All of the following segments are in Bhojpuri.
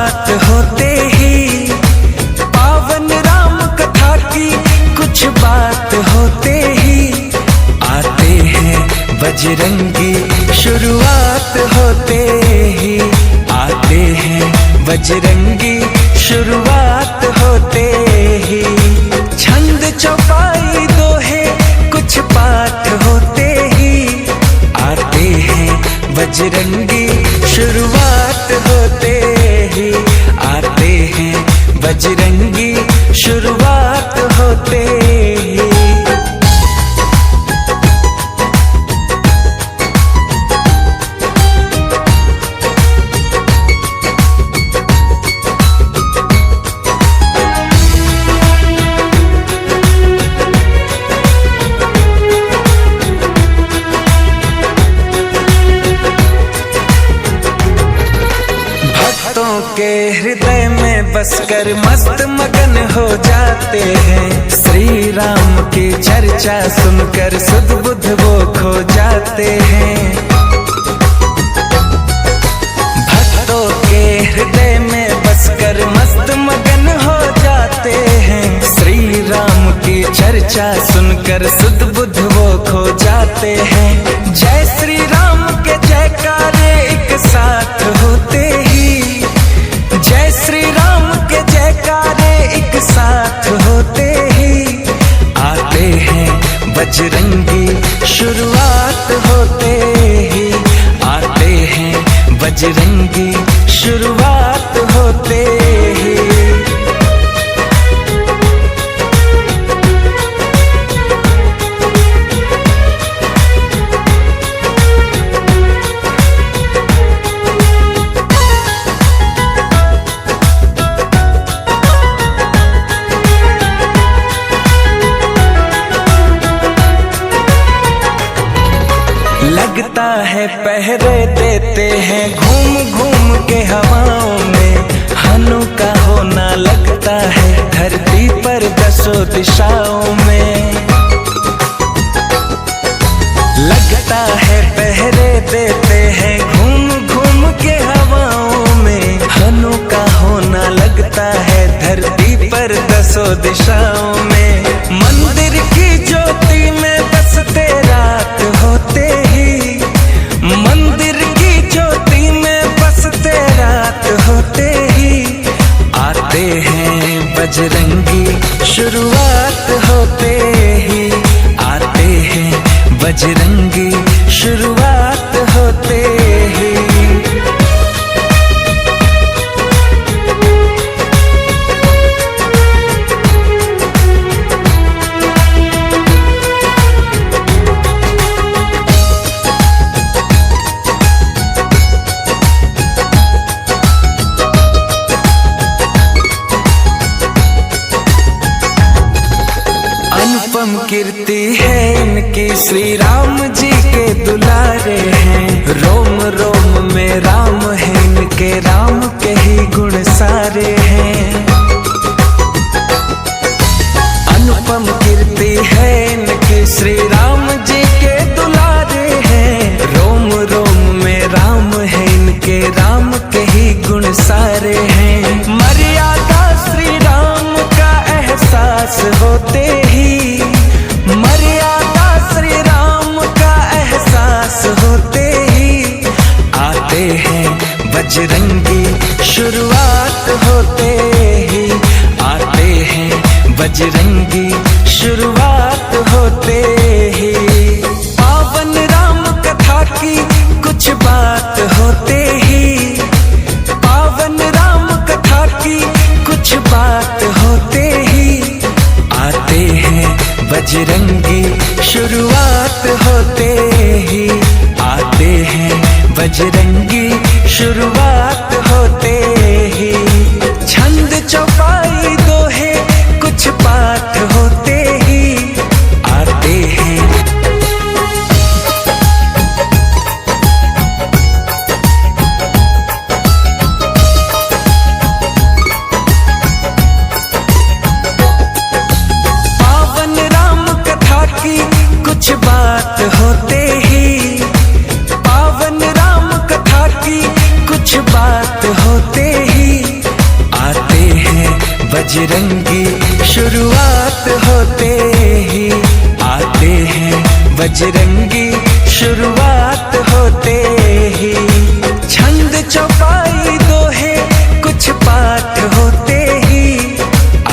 बात होते ही, पावन राम कथा की कुछ बात होते ही, आते हैं बजरंगी शुरुआत होते ही, आते हैं बजरंगी शुरुआत होते ही। छंद चौपाई दोहे कुछ पाठ होते ही, आते हैं बजरंगी शुरुआत होते ही, आते हैं बजरंगी शुरुआत होते ही। भक्तों के हृदय में बसकर मस्त मगन हो जाते हैं, श्री राम की चर्चा सुनकर सुध बुध वो खो जाते हैं। भक्तों के हृदय में बसकर मस्त मगन हो जाते हैं, श्री राम की चर्चा सुनकर सुध बुध वो खो जाते हैं। जय श्री राम के जयकारे एक साथ होते ही, जय श्री राम के जयकारे एक साथ होते ही, आते हैं बजरंगी शुरुआत होते ही, आते हैं बजरंगी शुरुआत होते ही। लगता है पहरे देते हैं घूम घूम के हवाओं में, हनु का होना लगता है धरती पर दसों दिशाओं में। लगता है पहरे देते हैं घूम घूम के हवाओं में, हनु का होना लगता है धरती पर दसों दिशाओं में। मंदिर की ज्योति में बसते रात होते ही, मंदिर की ज्योति में बसते रात होते ही, आते हैं बजरंगी शुरुआत होते ही, आते हैं बजरंगी शुरुआत होते ही। अनुपम कीर्ति है इनकी, श्री राम जी के दुलारे हैं, रोम रोम में राम है इनके, राम के ही गुण सारे हैं। अनुपम कीर्ति है इनकी, श्री राम जी के दुलारे हैं, रोम रोम में राम है इनके, राम के ही गुण सारे हैं। मर्यादा श्री राम का एहसास होते ही, मर्यादा श्री राम का एहसास होते ही, आते हैं बजरंगी शुरुआत होते ही, आते हैं बजरंगी शुरुआत होते ही। पावन राम कथा की कुछ बात होते ही, पावन राम कथा की कुछ बात होते ही, आते हैं बजरंगी शुरुआत होते ही, आते हैं बजरंगी शुरुआत होते ही। छंद चौपाई दोहे कुछ पाठ होते ही, आते हैं पावन राम कथा की कुछ बात होते ही, पावन राम कथा की कुछ बात होते ही, बजरंगी शुरुआत होते ही आते हैं बजरंगी शुरुआत होते ही। छंद चौपाई दोहे कुछ पाठ होते ही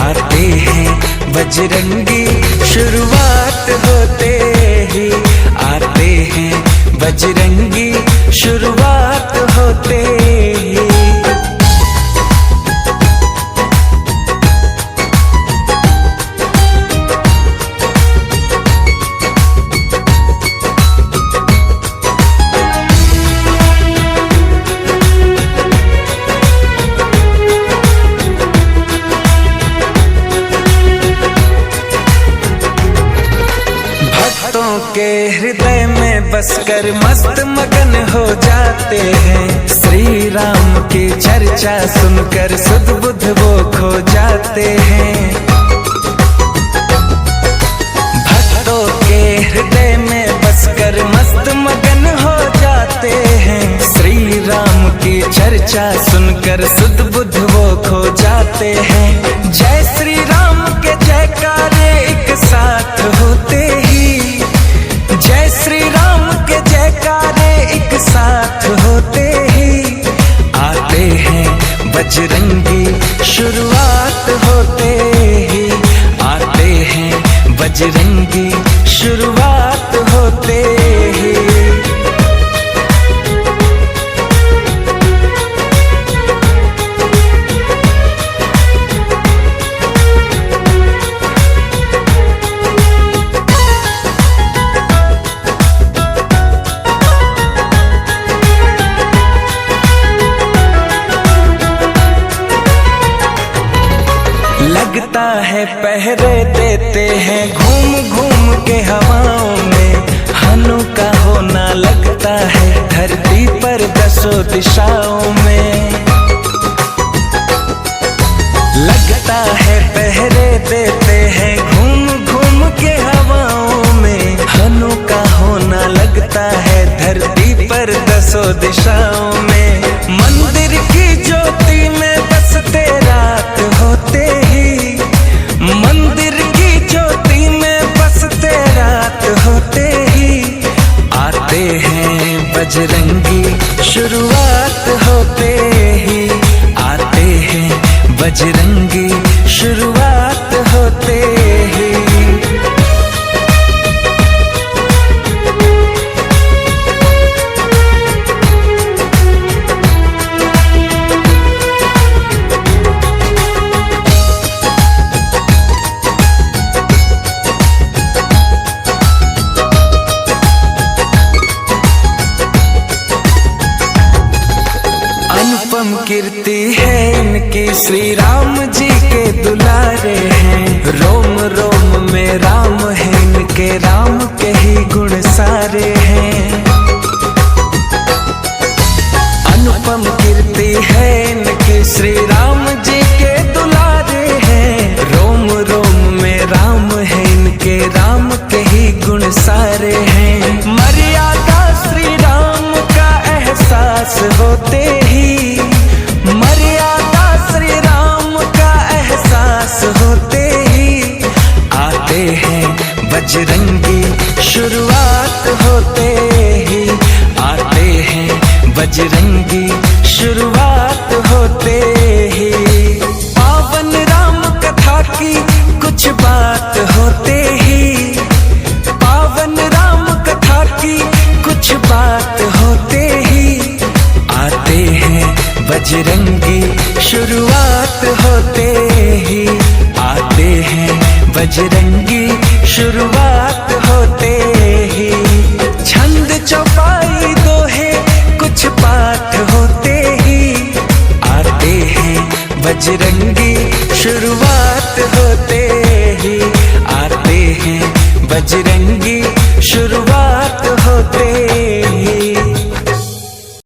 आते हैं बजरंगी शुरुआत होते ही आते हैं बजरंगी शुरुआत होते ही। भक्तों के हृदय में बसकर मस्त मगन हो जाते हैं। श्री राम की चर्चा सुनकर सुध बुध वो खो जाते हैं। भक्तों के हृदय में बसकर मस्त मगन हो जाते हैं। श्री राम की चर्चा सुनकर सुध बुध वो खो जाते हैं। जय श्री राम के जयकारे एक साथ होते ही, जय श्री राम के जयकारे एक साथ होते ही आते हैं बजरंगी शुरुआत होते ही आते हैं बजरंगी शुरुआत होते ही। लगता है पहरे देते हैं घूम घूम के हवाओं में। हनु का होना लगता है धरती पर दसों दिशाओं में। लगता है पहरे देते हैं घूम घूम के हवाओं में। हनु का होना लगता है धरती पर दसों दिशाओं में। मंदिर की ज्योति में बसते रात होते ही, मंदिर की ज्योति में बसते रात होते ही आते हैं बजरंगी शुरुआत होते ही आते हैं बजरंगी शुरुआत होते ही। अनुपम कीर्ति है इनकी, श्री राम जी के दुलारे हैं। रोम रोम में राम है इनके, राम के ही गुण सारे हैं। अनुपम कीर्ति है इनकी, श्री राम जी के दुलारे हैं। रोम रोम में राम है इनके, राम के ही गुण सारे हैं। मर्यादा श्री राम का एहसास होते ही, मर्यादा श्री राम का एहसास होते ही आते हैं बजरंगी शुरुआत होते ही आते हैं बजरंगी शुरुआत होते ही। पावन राम कथा की कुछ बात होते ही, पावन राम कथा की कुछ बात होते ही आते हैं बजरंगी शुरुआत होते ही आते हैं बजरंगी शुरुआत होते ही। छंद चौपाई दोहे कुछ पाठ होते ही आते हैं बजरंगी शुरुआत होते ही आते हैं बजरंगी शुरुआत होते ही।